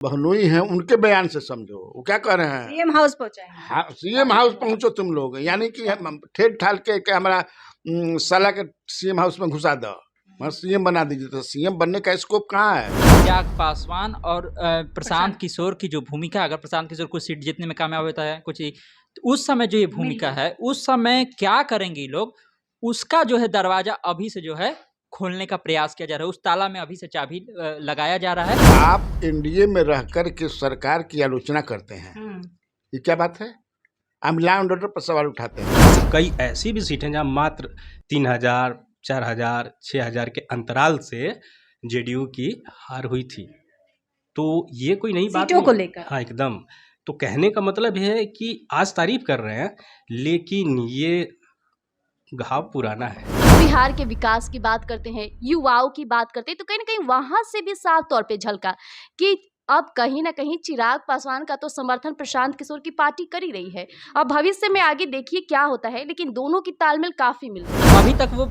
बहनोई हैं उनके बयान से समझो, वो क्या कह रहे हैं। सीएम हाउस पहुंचा है। हाँ, सीएम हाउस पहुंचो तुम लोग, यानी कि ठेठ ठाल के हमारा साला के सीएम हाउस में घुसा दो, मैं सीएम बना दीजिए। तो सीएम बनने का स्कोप कहाँ है। चिराग पासवान और प्रशांत किशोर की जो भूमिका, अगर प्रशांत किशोर कुछ सीट जीतने में कामयाब होता है कुछ, तो उस समय जो ये भूमिका है, उस समय क्या करेंगे लोग, उसका जो है दरवाजा अभी से जो है खोलने का प्रयास किया जा रहा है। उस ताला में अभी से चाबी लगाया जा रहा है। आप एनडीए में रह कर के सरकार की आलोचना करते हैं, ये क्या बात है। आप लॉ एंड ऑर्डर पर सवाल उठाते हैं। कई ऐसी भी सीटें जहाँ मात्र 3000, 4000, 6000 के अंतराल से जेडीयू की हार हुई थी। तो ये कोई नई बात सीटों को नहीं। लेकर। हाँ, एकदम। तो कहने का मतलब यह है कि आज तारीफ कर रहे हैं, लेकिन ये घाव पुराना है। बिहार के विकास की बात करते हैं, युवाओं की बात करते हैं, तो कहीं ना कहीं वहां से भी साफ तौर पे झलका कि अब कहीं ना कहीं चिराग पासवान का तो समर्थन प्रशांत किशोर की पार्टी कर ही रही है। अब भविष्य में आगे देखिए क्या होता है, लेकिन दोनों की तालमेल काफी मिल रही है। अभी तक वो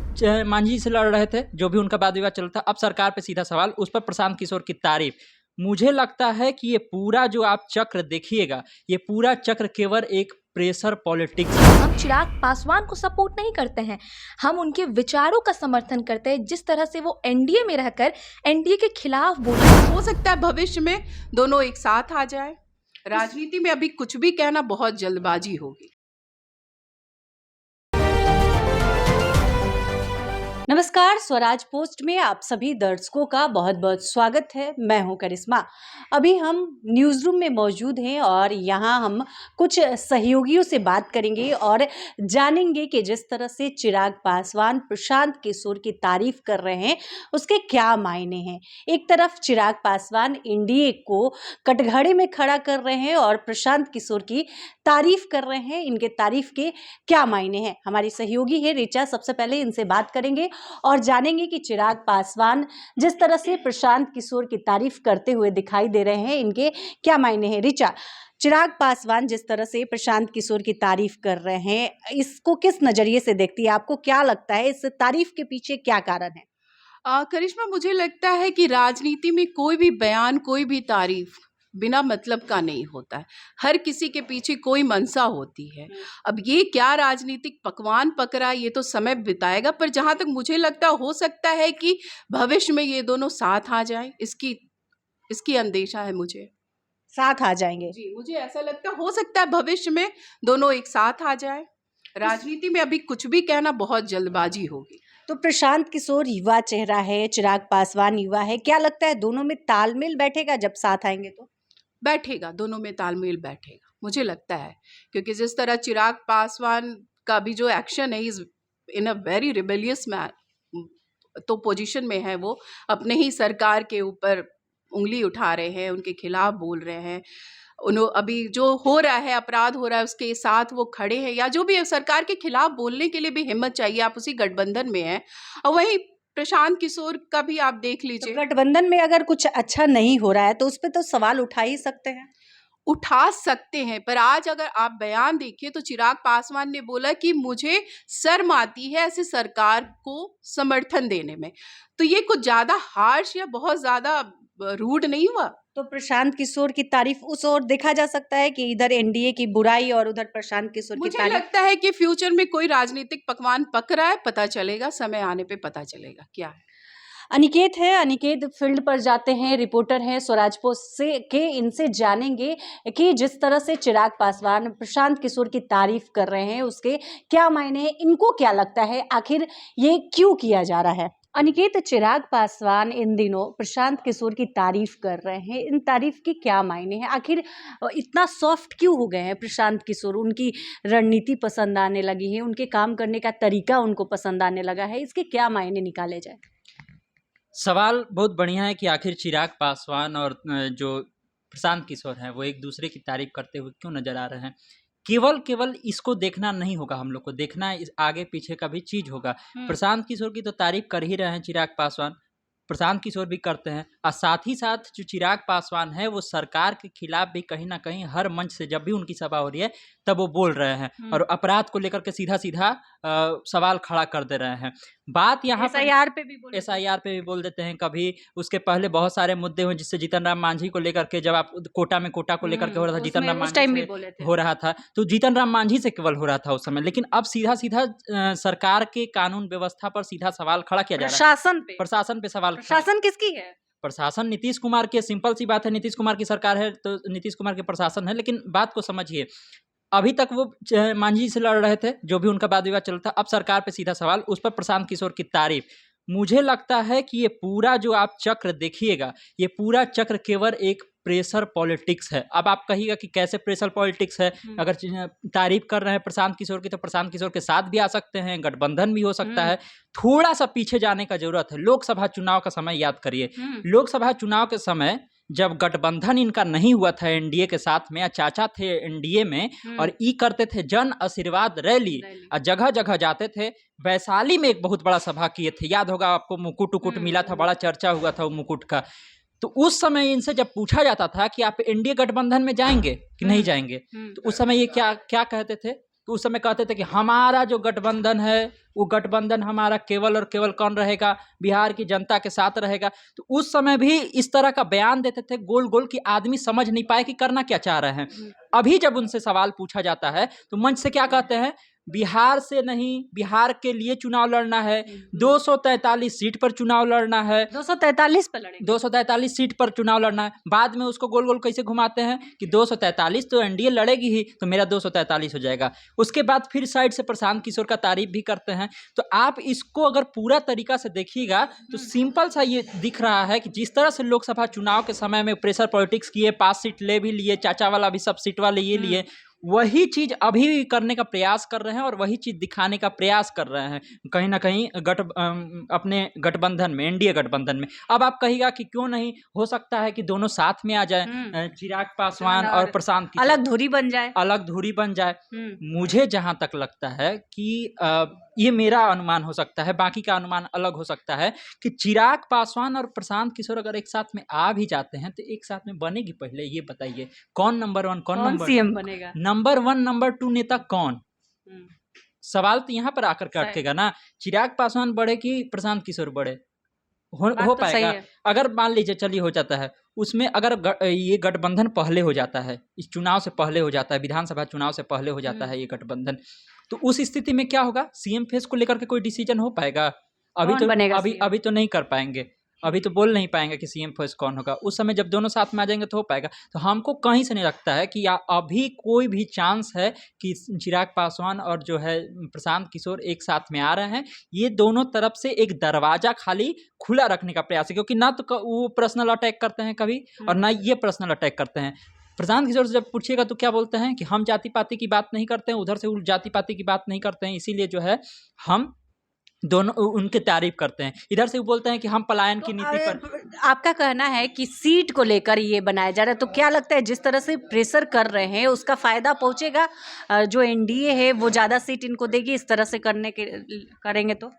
मांझी से लड़ रहे थे, जो भी उनका वाद विवाद चलता, अब सरकार पे सीधा सवाल, उस पर प्रशांत किशोर की तारीफ। मुझे लगता है कि ये पूरा जो आप चक्र देखिएगा, ये पूरा चक्र केवल एक प्रेशर पॉलिटिक्स। हम चिराग पासवान को सपोर्ट नहीं करते हैं, हम उनके विचारों का समर्थन करते हैं। जिस तरह से वो एनडीए में रहकर एनडीए के खिलाफ बोल रहे हैं, हो सकता है भविष्य में दोनों एक साथ आ जाए। राजनीति में अभी कुछ भी कहना बहुत जल्दबाजी होगी। नमस्कार, स्वराज पोस्ट में आप सभी दर्शकों का बहुत बहुत स्वागत है। मैं हूं करिश्मा। अभी हम न्यूज़ रूम में मौजूद हैं और यहां हम कुछ सहयोगियों से बात करेंगे और जानेंगे कि जिस तरह से चिराग पासवान प्रशांत किशोर की तारीफ कर रहे हैं, उसके क्या मायने हैं। एक तरफ चिराग पासवान एनडीए को कटघरे में खड़ा कर रहे हैं और प्रशांत किशोर की तारीफ कर रहे हैं। इनके तारीफ के क्या मायने हैं। हमारी सहयोगी है ऋचा, सबसे पहले इनसे बात करेंगे और जानेंगे कि चिराग पासवान जिस तरह से प्रशांत किशोर की तारीफ करते हुए दिखाई दे रहे हैं, इनके क्या मायने हैं। ऋचा, चिराग पासवान जिस तरह से प्रशांत किशोर की तारीफ कर रहे हैं, इसको किस नजरिए से देखती है। आपको क्या लगता है इस तारीफ के पीछे क्या कारण है। करिश्मा, मुझे लगता है कि राजनीति में कोई भी बयान, कोई भी तारीफ बिना मतलब का नहीं होता है। हर किसी के पीछे कोई मंशा होती है। अब ये क्या राजनीतिक पकवान पकड़ा, ये तो समय बिताएगा। पर जहाँ तक मुझे लगता हो सकता है कि भविष्य में ये दोनों साथ आ जाएं, इसकी अंदेशा है मुझे। साथ आ जाएंगे जी, मुझे ऐसा लगता हो सकता है भविष्य में दोनों एक साथ आ जाए। राजनीति में अभी कुछ भी कहना बहुत जल्दबाजी होगी। तो प्रशांत किशोर युवा चेहरा है, चिराग पासवान युवा है, क्या लगता है दोनों में तालमेल बैठेगा जब साथ आएंगे तो। बैठेगा, दोनों में तालमेल बैठेगा, मुझे लगता है। क्योंकि जिस तरह चिराग पासवान का भी जो एक्शन है, is in a very rebellious man, तो पोजीशन में है वो, अपने ही सरकार के ऊपर उंगली उठा रहे हैं, उनके खिलाफ बोल रहे हैं। अभी जो हो रहा है, अपराध हो रहा है, उसके साथ वो खड़े हैं। या जो भी सरकार के खिलाफ बोलने के लिए भी हिम्मत चाहिए, आप उसी गठबंधन में हैं। और वही प्रशांत किशोर का भी आप देख लीजिए। तो गठबंधन में अगर कुछ अच्छा नहीं हो रहा है तो उस पर तो सवाल उठा ही सकते हैं। उठा सकते हैं, पर आज अगर आप बयान देखिए तो चिराग पासवान ने बोला कि मुझे शर्म आती है ऐसे सरकार को समर्थन देने में। तो ये कुछ ज्यादा हार्श या बहुत ज्यादा रूड नहीं हुआ। तो प्रशांत किशोर की तारीफ उस ओर देखा जा सकता है कि इधर एनडीए की बुराई और उधर प्रशांत किशोर की तारीफ। मुझे लगता है कि फ्यूचर में कोई राजनीतिक पकवान पक रहा है, पता चलेगा, समय आने पे पता चलेगा क्या है। अनिकेत है, अनिकेत फील्ड पर जाते हैं, रिपोर्टर हैं स्वराज पोस्ट से के, इनसे जानेंगे कि जिस तरह से चिराग पासवान प्रशांत किशोर की तारीफ कर रहे हैं, उसके क्या मायने हैं, इनको क्या लगता है आखिर ये क्यों किया जा रहा है। अनिकेत, चिराग पासवान इन दिनों प्रशांत किशोर की तारीफ कर रहे हैं, इन तारीफ के क्या मायने हैं। आखिर इतना सॉफ्ट क्यों हो गए हैं प्रशांत किशोर। उनकी रणनीति पसंद आने लगी है, उनके काम करने का तरीका उनको पसंद आने लगा है, इसके क्या मायने निकाले जाए। सवाल बहुत बढ़िया है कि आखिर चिराग पासवान और जो प्रशांत किशोर हैं, वो एक दूसरे की तारीफ करते हुए क्यों नजर आ रहे हैं। केवल इसको देखना नहीं होगा, हम लोग को देखना इस आगे पीछे का भी चीज होगा। प्रशांत किशोर की तो तारीफ कर ही रहे हैं चिराग पासवान, प्रशांत किशोर भी करते हैं, और साथ ही साथ जो चिराग पासवान है वो सरकार के खिलाफ भी कहीं ना कहीं हर मंच से जब भी उनकी सभा हो रही है तब वो बोल रहे हैं और अपराध को लेकर के सीधा सीधा सवाल खड़ा कर दे रहे हैं। बात यहाँ पर SIR पे भी बोले थे। SIR पे भी बोल देते हैं, कभी उसके पहले बहुत सारे मुद्दे हुए जिससे जीतन राम मांझी को लेकर के, जब आप कोटा को लेकर के हो रहा था, जीतन राम उस मांझी टाइम भी से बोले थे। हो रहा था, तो जीतन राम मांझी से केवल हो रहा था उस समय। लेकिन अब सीधा सीधा सरकार के कानून व्यवस्था पर सीधा सवाल खड़ा किया जा रहा है, प्रशासन पे सवाल प्रशासन किसकी है? प्रशासन नीतीश कुमार की। सिंपल सी बात है, नीतीश कुमार की सरकार है तो नीतीश कुमार के प्रशासन है। लेकिन बात को समझिए, अभी तक वो मांझी से लड़ रहे थे, जो भी उनका वाद विवाद चल था, अब सरकार पे सीधा सवाल, उस पर प्रशांत किशोर की तारीफ। मुझे लगता है कि ये पूरा जो आप चक्र देखिएगा, ये पूरा चक्र केवल एक प्रेशर पॉलिटिक्स है। अब आप कहिएगा कि कैसे प्रेशर पॉलिटिक्स है, अगर तारीफ कर रहे हैं प्रशांत किशोर की, तो प्रशांत किशोर के साथ भी आ सकते हैं, गठबंधन भी हो सकता है। थोड़ा सा पीछे जाने का जरूरत है। लोकसभा चुनाव का समय याद करिए, लोकसभा चुनाव के समय जब गठबंधन इनका नहीं हुआ था एनडीए के साथ में, या चाचा थे एनडीए में और ई करते थे जन आशीर्वाद रैली, और जगह जगह जाते थे। वैशाली में एक बहुत बड़ा सभा किए थे, याद होगा आपको, मुकुट उकुट मिला था, बड़ा चर्चा हुआ था वो मुकुट का। तो उस समय इनसे जब पूछा जाता था कि आप एनडीए गठबंधन में जाएंगे कि नहीं जाएंगे, तो उस समय ये क्या क्या कहते थे? तो उस समय कहते थे कि हमारा जो गठबंधन है वो गठबंधन हमारा केवल और केवल कौन रहेगा, बिहार की जनता के साथ रहेगा। तो उस समय भी इस तरह का बयान देते थे गोल गोल कि आदमी समझ नहीं पाए कि करना क्या चाह रहे हैं। अभी जब उनसे सवाल पूछा जाता है तो मंच से क्या कहते हैं, बिहार से नहीं, बिहार के लिए चुनाव लड़ना है, 243 सीट पर चुनाव लड़ना है, 243 पे लड़ेंगे, 243 सीट पर चुनाव लड़ना है। बाद में उसको गोल गोल कैसे घुमाते हैं कि 243 तो एनडीए लड़ेगी ही, तो मेरा 243 हो जाएगा। उसके बाद फिर साइड से प्रशांत किशोर का तारीफ भी करते हैं। तो आप इसको अगर पूरा तरीका से देखिएगा तो सिंपल सा ये दिख रहा है कि जिस तरह से लोकसभा चुनाव के समय में प्रेशर पॉलिटिक्स किए, 5 सीट ले भी लिए, चाचा वाला भी सब सीट वाले ये लिए, वही चीज अभी भी करने का प्रयास कर रहे हैं और वही चीज दिखाने का प्रयास कर रहे हैं कहीं ना कहीं अपने गठबंधन में, एनडीए गठबंधन में। अब आप कहिएगा कि क्यों नहीं हो सकता है कि दोनों साथ में आ जाए, चिराग पासवान और प्रशांत किशोर, अलग धुरी बन जाए, अलग धुरी बन जाए। मुझे जहां तक लगता है कि ये मेरा अनुमान हो सकता है, बाकी का अनुमान अलग हो सकता है, कि चिराग पासवान और प्रशांत किशोर अगर एक साथ में आ भी जाते हैं तो एक साथ में बनेगी, पहले ये बताइए कौन नंबर 1 कौन नंबर सीएम बनेगा, नंबर 1 नंबर 2 नेता कौन? सवाल तो यहाँ पर आकर के अटकेगा ना, चिराग पासवान बढ़े कि प्रशांत किशोर बढ़े? हो पाएगा? अगर मान लीजिए चलिए हो जाता है, उसमें अगर ये गठबंधन पहले हो जाता है, इस चुनाव से पहले हो जाता है, विधानसभा चुनाव से पहले हो जाता है ये गठबंधन, तो उस स्थिति में क्या होगा? सीएम फेस को लेकर के कोई डिसीजन हो पाएगा? अभी तो नहीं कर पाएंगे, अभी तो बोल नहीं पाएंगे कि सीएम फेस कौन होगा। उस समय जब दोनों साथ में आ जाएंगे तो हो पाएगा। तो हमको कहीं से नहीं लगता है कि अभी कोई भी चांस है कि चिराग पासवान और जो है प्रशांत किशोर एक साथ में आ रहे हैं। ये दोनों तरफ से एक दरवाजा खाली खुला रखने का प्रयास है, क्योंकि ना तो वो पर्सनल अटैक करते हैं कभी और ना ये पर्सनल अटैक करते हैं। प्रशांत किशोर से जब पूछिएगा तो क्या बोलते हैं कि हम जाति पाति की बात नहीं करते हैं, उधर से जाति पाति की बात नहीं करते हैं, इसीलिए जो है हम दोनों उनकी तारीफ करते हैं। इधर से वो बोलते हैं कि हम पलायन की नीति पर। आपका कहना है कि सीट को लेकर ये बनाया जा रहा है, तो क्या लगता है जिस तरह से प्रेशर कर रहे हैं उसका फायदा पहुंचेगा? जो एनडीए है वो ज्यादा सीट इनको देगी, इस तरह से करेंगे तो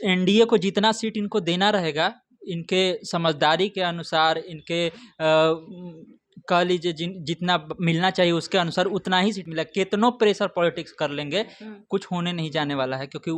एनडीए को जितना सीट इनको देना रहेगा, इनके समझदारी के अनुसार, इनके कह लीजिए जितना मिलना चाहिए उसके अनुसार उतना ही सीट मिला। कितनों प्रेशर पॉलिटिक्स कर लेंगे, कुछ होने नहीं जाने वाला है, क्योंकि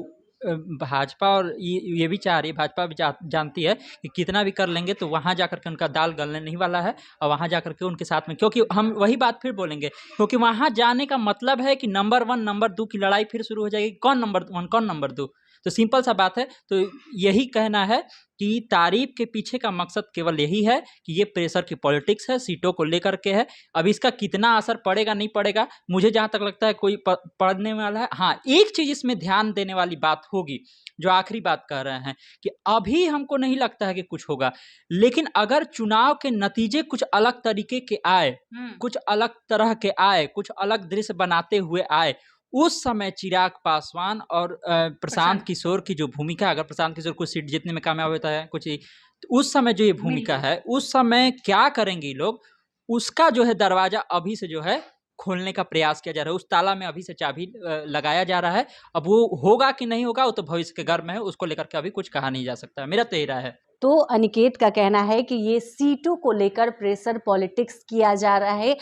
भाजपा और ये भी चाह रही है, भाजपा भी जानती है कि कितना भी कर लेंगे तो वहाँ जाकर के उनका दाल गलने नहीं वाला है, और वहाँ जाकर के उनके साथ में, क्योंकि हम वही बात फिर बोलेंगे, क्योंकि वहाँ जाने का मतलब है कि नंबर 1 नंबर 2 की लड़ाई फिर शुरू हो जाएगी। कौन नंबर 1 कौन नंबर 2? तो सिंपल सा बात है। तो यही कहना है कि तारीफ के पीछे का मकसद केवल यही है कि ये प्रेशर की पॉलिटिक्स है, सीटों को लेकर के है। अब इसका कितना असर पड़ेगा नहीं पड़ेगा, मुझे जहाँ तक लगता है कोई पड़ने वाला है। हाँ, एक चीज़ इसमें ध्यान देने वाली बात होगी, जो आखिरी बात कह रहे हैं कि अभी हमको नहीं लगता है कि कुछ होगा, लेकिन अगर चुनाव के नतीजे कुछ अलग तरीके के आए, कुछ अलग तरह के आए, कुछ अलग दृश्य बनाते हुए आए, उस समय चिराग पासवान और प्रशांत किशोर की जो भूमिका, अगर प्रशांत किशोर कुछ सीट जीतने में कामयाब होता है कुछ, तो उस समय जो ये भूमिका है, उस समय क्या करेंगे लोग, उसका जो है दरवाजा अभी से जो है खोलने का प्रयास किया जा रहा है। उस ताला में अभी से चाबी लगाया जा रहा है। अब वो होगा कि नहीं होगा वो तो भविष्य के गर्भ में है, उसको लेकर के अभी कुछ कहा नहीं जा सकता। मेरा तो यही राय है। तो अनिकेत का कहना है कि ये सीटों को लेकर प्रेशर पॉलिटिक्स किया जा रहा है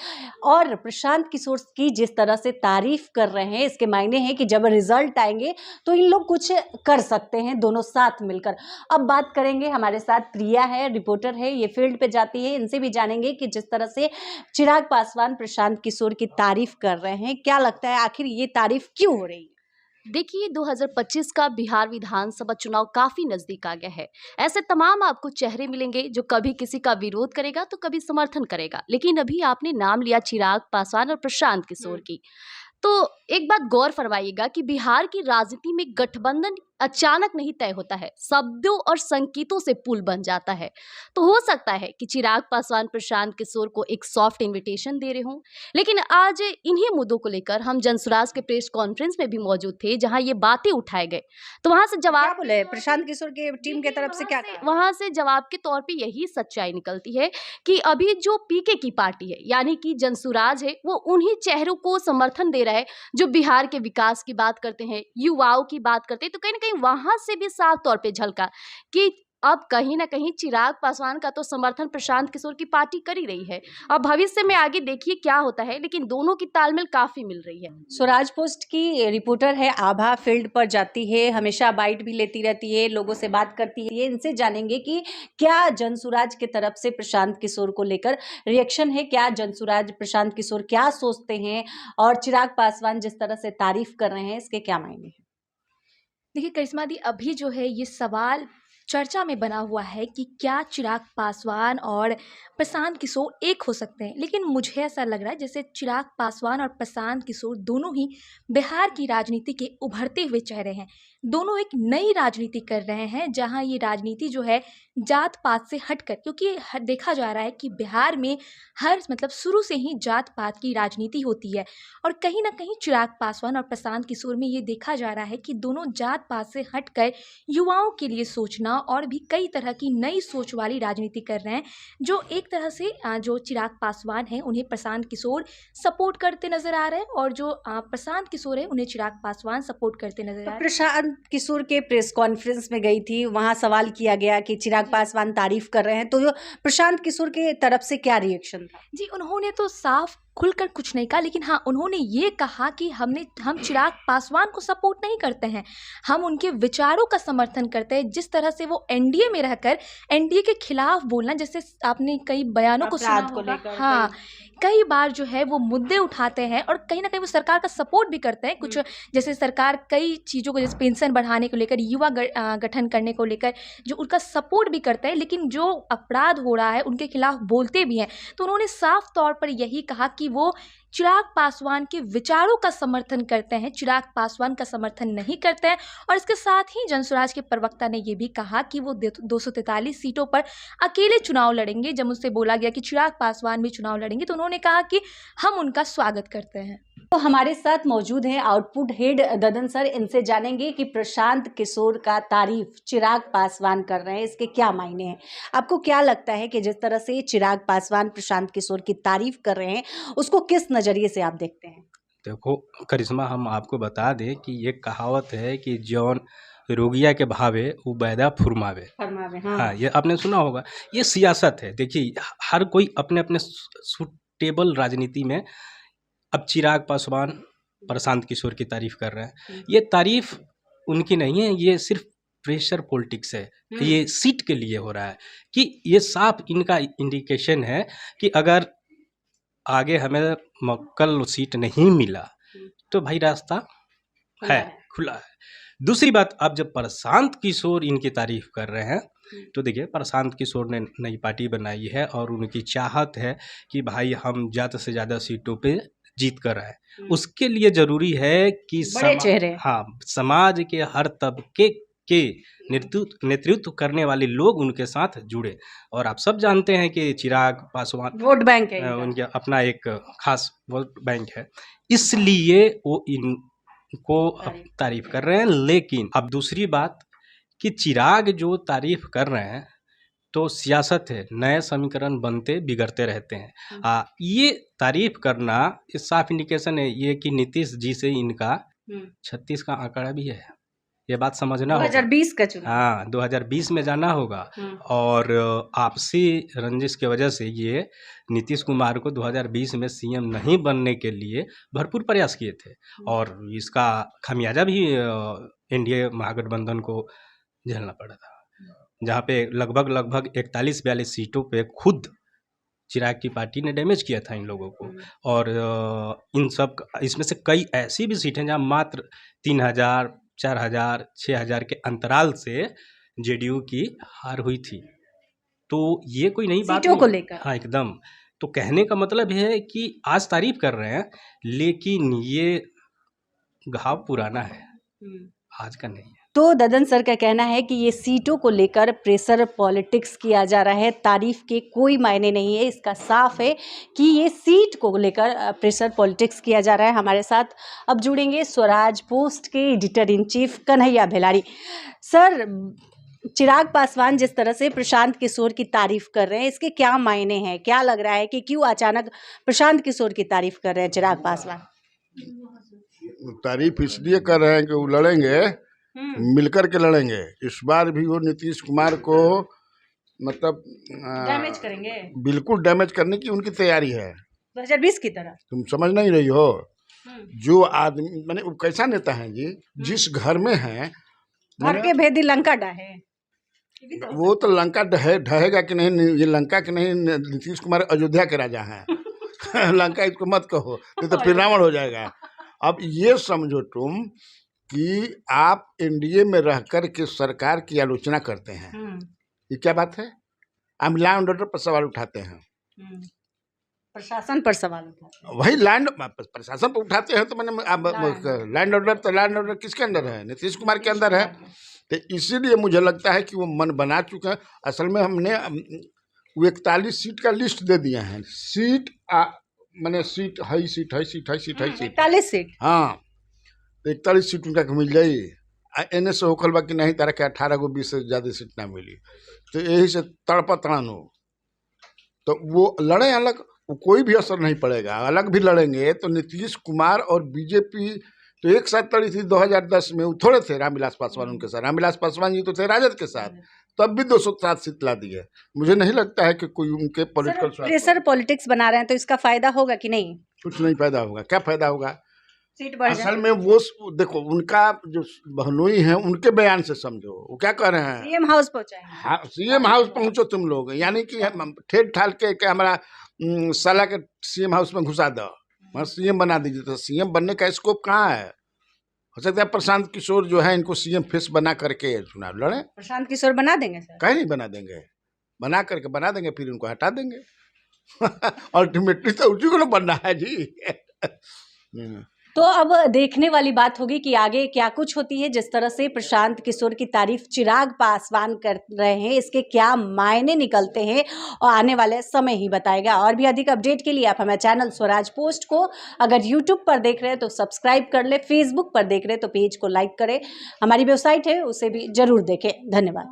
और प्रशांत किशोर की जिस तरह से तारीफ कर रहे हैं, इसके मायने हैं कि जब रिजल्ट आएंगे तो इन लोग कुछ कर सकते हैं दोनों साथ मिलकर। अब बात करेंगे, हमारे साथ प्रिया है, रिपोर्टर है, ये फील्ड पे जाती है, इनसे भी जानेंगे कि जिस तरह से चिराग पासवान प्रशांत किशोर की तारीफ कर रहे हैं, क्या लगता है आखिर ये तारीफ क्यों हो रही है? देखिए 2025 का बिहार विधानसभा चुनाव काफी नजदीक आ गया है। ऐसे तमाम आपको चेहरे मिलेंगे जो कभी किसी का विरोध करेगा तो कभी समर्थन करेगा। लेकिन अभी आपने नाम लिया चिराग पासवान और प्रशांत किशोर की, तो एक बात गौर फरमाइएगा कि बिहार की राजनीति में गठबंधन अचानक नहीं तय होता है, शब्दों और संकेतों से पुल बन जाता है। तो हो सकता है कि चिराग पासवान प्रशांत किशोर को एक सॉफ्ट इनविटेशन दे रहे हों, लेकिन आज इन्हीं मुद्दों को लेकर हम जनसुराज के प्रेस कॉन्फ्रेंस में भी मौजूद थे जहां ये बातें उठाए गए। तो वहां से क्या जवाब बोले प्रशांत किशोर की टीम की तरफ से, क्या कहा? वहां से जवाब के तौर पे यही सच्चाई निकलती है कि अभी जो पीके की पार्टी है यानी कि जनसुराज है, वो उन्हीं चेहरों को समर्थन दे रहा है जो बिहार के विकास की बात करते हैं, युवाओं की बात करते हैं। तो कहीं ना कहीं वहां से भी साफ तौर पे झलका कि अब कहीं ना कहीं चिराग पासवान का तो समर्थन प्रशांत किशोर की पार्टी कर ही रही है। अब भविष्य में आगे देखिए क्या होता है, लेकिन दोनों की तालमेल काफी मिल रही है। स्वराज पोस्ट की रिपोर्टर है आभा, फील्ड पर जाती है, हमेशा बाइट भी लेती रहती है, लोगों से बात करती है। इनसे जानेंगे कि क्या जनसुराज की तरफ से प्रशांत किशोर को लेकर रिएक्शन है, क्या जनसुराज प्रशांत किशोर क्या सोचते हैं और चिराग पासवान जिस तरह से तारीफ कर रहे हैं, इसके क्या मायने हैं? देखिए करिश्मा दी, अभी जो है ये सवाल चर्चा में बना हुआ है कि क्या चिराग पासवान और प्रशांत किशोर एक हो सकते हैं। लेकिन मुझे ऐसा लग रहा है जैसे चिराग पासवान और प्रशांत किशोर दोनों ही बिहार की राजनीति के उभरते हुए चेहरे हैं। दोनों एक नई राजनीति कर रहे हैं जहां ये राजनीति जो है जात पात से हटकर, क्योंकि देखा जा रहा है कि बिहार में हर मतलब शुरू से ही जात पात की राजनीति होती है और कहीं ना कहीं चिराग पासवान और प्रशांत किशोर में ये देखा जा रहा है कि दोनों जात पात से हटकर युवाओं के लिए सोचना और भी कई तरह की नई सोच वाली राजनीति कर रहे हैं, जो एक तरह से जो चिराग पासवान हैं उन्हें प्रशांत किशोर सपोर्ट करते नजर आ रहे हैं और जो प्रशांत किशोर है उन्हें चिराग पासवान सपोर्ट करते नजर आ रहे हैं। प्रशांत किशोर के प्रेस कॉन्फ्रेंस में गई थी, वहां सवाल किया गया कि चिराग पासवान तारीफ कर रहे हैं, तो जो प्रशांत किशोर के तरफ से क्या रिएक्शन था? जी, उन्होंने तो साफ खुलकर कुछ नहीं कहा, लेकिन हाँ उन्होंने ये कहा कि हम चिराग पासवान को सपोर्ट नहीं करते हैं, हम उनके विचारों का समर्थन करते हैं। जिस तरह से वो एनडीए में रहकर एनडीए के खिलाफ बोलना, जैसे आपने कई बयानों को सुना अपराध को होगा, लेकर हाँ कई बार जो है वो मुद्दे उठाते हैं और कहीं ना कहीं वो सरकार का सपोर्ट भी करते हैं। कुछ जैसे सरकार कई चीज़ों को, जैसे पेंशन बढ़ाने को लेकर, युवा गठन करने को लेकर जो उनका सपोर्ट भी करते हैं, लेकिन जो अपराध हो रहा है उनके खिलाफ बोलते भी हैं। तो उन्होंने साफ तौर पर यही कहा कि वो चिराग पासवान के विचारों का समर्थन करते हैं, चिराग पासवान का समर्थन नहीं करते हैं। और इसके साथ ही जनसुराज के प्रवक्ता ने ये भी कहा कि वो 243 सीटों पर अकेले चुनाव लड़ेंगे। जब उससे बोला गया कि चिराग पासवान भी चुनाव लड़ेंगे तो उन्होंने कहा कि हम उनका स्वागत करते हैं। तो हमारे साथ मौजूद हैं आउटपुट हेड ददन सर, इनसे जानेंगे कि प्रशांत किशोर का तारीफ चिराग पासवान कर रहे हैं, इसके क्या मायने हैं। आपको क्या लगता है कि जिस तरह से चिराग पासवान प्रशांत किशोर की तारीफ कर रहे हैं, उसको किस नजरिए से आप देखते हैं? देखो करिश्मा, हम आपको बता दें कि ये कहावत है कि जौन रोगिया के भावे वो बैदा फुरमावे। हाँ, ये आपने सुना होगा। ये सियासत है। देखिए हर कोई अपने अपने सुटेबल राजनीति में, अब चिराग पासवान प्रशांत किशोर की तारीफ कर रहे हैं, ये तारीफ उनकी नहीं है, ये सिर्फ प्रेशर पॉलिटिक्स है। ये सीट के लिए हो रहा है कि ये साफ इनका इंडिकेशन है कि अगर आगे हमें कल सीट नहीं मिला तो भाई रास्ता है, खुला है। दूसरी बात, अब जब प्रशांत किशोर इनकी तारीफ कर रहे हैं तो देखिए प्रशांत किशोर ने नई पार्टी बनाई है और उनकी चाहत है कि भाई हम ज़्यादा से ज़्यादा सीटों पे जीत कर आए। उसके लिए जरूरी है कि समाज के हर तबके के नेतृत्व करने वाले लोग उनके साथ जुड़े। और आप सब जानते हैं कि चिराग पासवान वोट बैंक है, उनका अपना एक खास वोट बैंक है, इसलिए वो इनको तारीफ कर रहे हैं। लेकिन अब दूसरी बात कि चिराग जो तारीफ कर रहे हैं तो सियासत है, नए समीकरण बनते बिगड़ते रहते हैं। ये तारीफ करना इस साफ इंडिकेशन है ये कि नीतीश जी से इनका 36 का आंकड़ा भी है। ये बात समझना होगा। 2020 का चुनाव। हाँ, 2020 में जाना होगा। और आपसी रंजिश की वजह से ये नीतीश कुमार को 2020 में सीएम नहीं बनने के लिए भरपूर प्रयास किए थे, और इसका खामियाजा भी एनडीए महागठबंधन को झेलना पड़ा था, जहाँ पे लगभग 41-42 सीटों पे खुद चिराग की पार्टी ने डैमेज किया था इन लोगों को। और इसमें से कई ऐसी भी सीटें जहाँ मात्र 3000, 4000, 6000 के अंतराल से जेडीयू की हार हुई थी। तो ये कोई नई बात सीटों को नहीं। लेकर। हाँ, एकदम। तो कहने का मतलब है कि आज तारीफ कर रहे हैं, लेकिन ये घाव पुराना है, आज का नहीं है। तो ददन सर का कहना है कि ये सीटों को लेकर प्रेशर पॉलिटिक्स किया जा रहा है, तारीफ के कोई मायने नहीं है। इसका साफ है कि ये सीट को लेकर प्रेशर पॉलिटिक्स किया जा रहा है। हमारे साथ अब जुड़ेंगे स्वराज पोस्ट के editor in chief Kanhaiya Bhelari. Sir, Chirag Paswan जिस तरह से प्रशांत किशोर की तारीफ कर रहे हैं, इसके क्या मायने हैं? क्या लग रहा है कि क्यों अचानक प्रशांत किशोर की तारीफ कर रहे हैं चिराग पासवान? तारीफ इसलिए कर रहे हैं कि वो लड़ेंगे, मिलकर के लड़ेंगे। इस बार भी वो नीतीश कुमार को मतलब डैमेज करेंगे, बिल्कुल डैमेज करने की उनकी तैयारी है। 2020 की तरह। तुम समझ नहीं रही हो। जो आदमी मैंने वो कैसा नेता है जी, जिस घर में है घर के भेदी लंका डाहे। वो तो लंका ढहेगा कि नहीं, ये लंका के नहीं, नीतीश कुमार अयोध्या के राजा हैं। लंका इसको मत कहो, नहीं तो फिर रावण हो जाएगा। अब ये समझो तुम कि आप एनडीए में रह कर के सरकार की आलोचना करते हैं, ये क्या बात है? आप लॉ एंड ऑर्डर पर सवाल उठाते हैं, प्रशासन पर सवाल उठाते हैं। वही लैंड प्रशासन पर उठाते हैं। तो मैंने लैंड ऑर्डर, तो लैंड ऑर्डर किसके अंदर है? नीतीश कुमार के अंदर है। तो इसीलिए मुझे लगता है कि वो मन बना चुके हैं। असल में हमने वो 41 सीट का लिस्ट दे दिए हैं। सीट मैंने सीट 41 सीट। हाँ, तो 41 सीट उनका मिल जाई। एने से होखल बा कि नहीं तारा के 18 को 20 से ज़्यादा सीट ना मिली, तो यही से तड़पा तड़ान हो। तो वो लड़े अलग, वो कोई भी असर नहीं पड़ेगा। अलग भी लड़ेंगे तो नीतीश कुमार और बीजेपी तो एक साथ लड़ी थी 2010 में। वो थोड़े थे रामविलास पासवान उनके साथ, रामविलास पासवान जी तो थे राजद के साथ, तब भी 207 सीट ला दी है। मुझे नहीं लगता है कि कोई उनके पॉलिटिकल प्रेशर पॉलिटिक्स बना रहे हैं, तो इसका फायदा होगा कि नहीं? कुछ नहीं फायदा होगा। क्या फायदा होगा? सीट बढ़ असल में वो देखो, उनका जो बहनोई है उनके बयान से समझो वो क्या कर रहे हैं। सीएम हाउस पहुंचाएंगे। हाँ, सीएम हाउस पहुंचो तुम लोग, यानी कि ठेठ ठाल के हमारा साला के सीएम हाउस में घुसा दो, मगर सीएम बना दीजिए। तो सीएम बनने का स्कोप कहाँ है? हो सकता है प्रशांत किशोर जो है इनको सीएम फेस बना करके चुनाव लड़े। प्रशांत किशोर बना देंगे सर? कहीं नहीं बना देंगे, बना करके बना देंगे, फिर उनको हटा देंगे। अल्टीमेटली तो उसी को ना बनना है जी। तो अब देखने वाली बात होगी कि आगे क्या कुछ होती है। जिस तरह से प्रशांत किशोर की तारीफ चिराग पासवान कर रहे हैं, इसके क्या मायने निकलते हैं और आने वाले समय ही बताएगा। और भी अधिक अपडेट के लिए आप हमारे चैनल स्वराज पोस्ट को अगर यूट्यूब पर देख रहे हैं तो सब्सक्राइब कर ले, फेसबुक पर देख रहे हैं तो पेज को लाइक करें, हमारी वेबसाइट है उसे भी जरूर देखें। धन्यवाद।